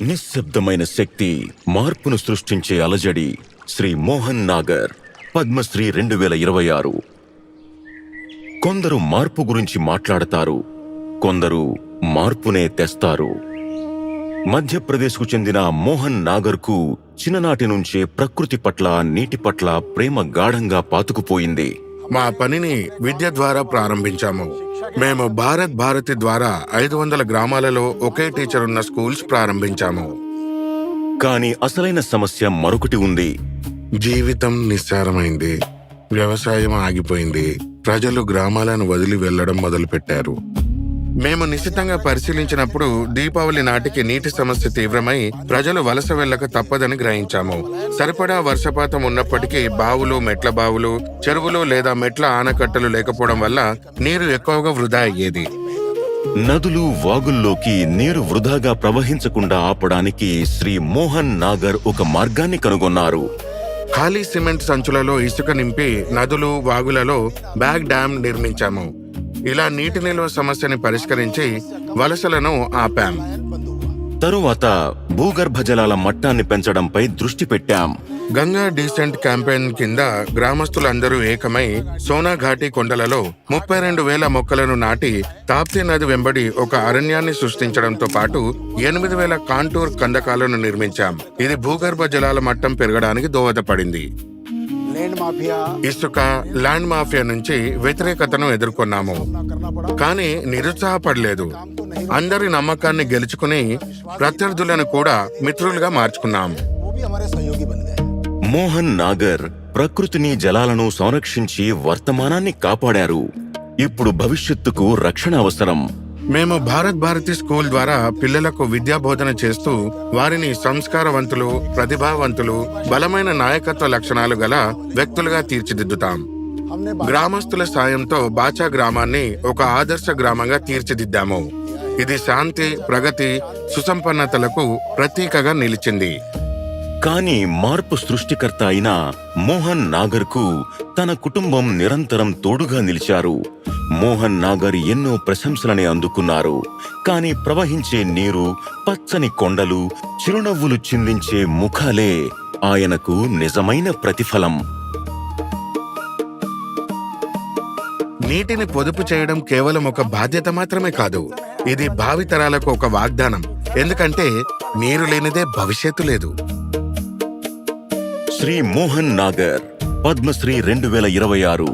నిశ్శబ్దమైన శక్తి, మార్పును సృష్టించే అలజడి. శ్రీ మోహన్ నాగర్, పద్మశ్రీ 2026. కొందరు మార్పు గురించి మాట్లాడతారు, కొందరు మార్పునే తెస్తారు. మధ్యప్రదేశ్కు చెందిన మోహన్ నాగర్కు చిన్ననాటి నుంచే ప్రకృతి పట్ల, నీటి పట్ల ప్రేమ గాఢంగా పాతుకుపోయింది. మా పనిని విద్య ద్వారా ప్రారంభించాము. మేము భారతి ద్వారా 500 గ్రామాలలో ఒకే టీచర్ ఉన్న స్కూల్స్ ప్రారంభించాము. కానీ అసలైన సమస్య మరొకటి ఉంది. జీవితం నిస్సారమైంది. వ్యవసాయం ఆగిపోయింది. ప్రజలు గ్రామాలను వదిలి వెళ్లడం మొదలుపెట్టారు. మేము నిశితంగా పరిశీలించినప్పుడు దీపావళి నాటికి నీటి సమస్య తీవ్రమై ప్రజలు వలస వెళ్లక తప్పదని గ్రహించాము. సరిపడా వర్షపాతం ఉన్నప్పటికీ బావులు, మెట్ల బావులు, చెరువులు లేదా మెట్ల ఆనకట్టలు లేకపోవడం వల్ల నీరు ఎక్కువగా వృధా అయ్యేది. నదులు, వాగుల్లోకి నీరు వృధాగా ప్రవహించకుండా ఆపడానికి శ్రీ మోహన్ నాగర్ ఒక మార్గాన్ని కనుగొన్నారు. ఖాళీ సిమెంట్ సంచులలో ఇసుక నింపి నదులు, వాగులలో బ్యాగ్ డ్యామ్ నిర్మించాము. ఇలా నీటి నిల్వ సమస్యని పరిష్కరించి వలసలను ఆపాం. తరువాత భూగర్భ జలాల మట్టాన్ని పెంచడంపై దృష్టి పెట్టాం. గంగా డీసెంట్ క్యాంపెయిన్ కింద గ్రామస్తులందరూ ఏకమై సోనాఘాటి కొండలలో 32,000 మొక్కలను నాటి తాప్తీ నది వెంబడి ఒక అరణ్యాన్ని సృష్టించడంతో పాటు 8,000 కాంటూర్ కందకాలను నిర్మించాం. ఇది భూగర్భ జలాల మట్టం పెరగడానికి దోహదపడింది. ఇసుక, ల్యాండ్ మాఫియా నుంచి వ్యతిరేకతను ఎదుర్కొన్నాము, కానీ నిరుత్సాహపడలేదు. అందరి నమ్మకాన్ని గెలుచుకుని ప్రత్యర్థులను కూడా మిత్రులుగా మార్చుకున్నాం. మోహన్ నాగర్ ప్రకృతిని, జలాలను సంరక్షించి వర్తమానాన్ని కాపాడారు. ఇప్పుడు భవిష్యత్తుకు రక్షణ అవసరం. మేము భారతి స్కూల్ ద్వారా పిల్లలకు విద్యా బోధన చేస్తూ వారిని సంస్కారవంతులు, ప్రతిభావంతులు, బలమైన నాయకత్వ లక్షణాలు గల వ్యక్తులుగా తీర్చిదిద్దుతాం. గ్రామస్తుల సాయంతో బాచా గ్రామాన్ని ఒక ఆదర్శ గ్రామంగా తీర్చిదిద్దాము. ఇది శాంతి, ప్రగతి, సుసంపన్నతలకు ప్రతీకగా నిలిచింది. కానీ మార్పు సృష్టికర్త అయిన మోహన్ నాగర్కు తన కుటుంబం నిరంతరం తోడుగా నిలిచారు. మోహన్ నాగర్ ఎన్నో ప్రశంసలనే అందుకున్నారు. కానీ ప్రవహించే నీరు, పచ్చని కొండలు, చిరునవ్వులు చిందించే ముఖాలే ఆయనకు నిజమైన ప్రతిఫలం. నీటిని పొదుపు చేయడం కేవలం ఒక బాధ్యత మాత్రమే కాదు, ఇది భావితరాలకు ఒక వాగ్దానం. ఎందుకంటే నీరు లేనిదే భవిష్యత్తు లేదు. శ్రీ మోహన్ నాగర్, పద్మశ్రీ 2026.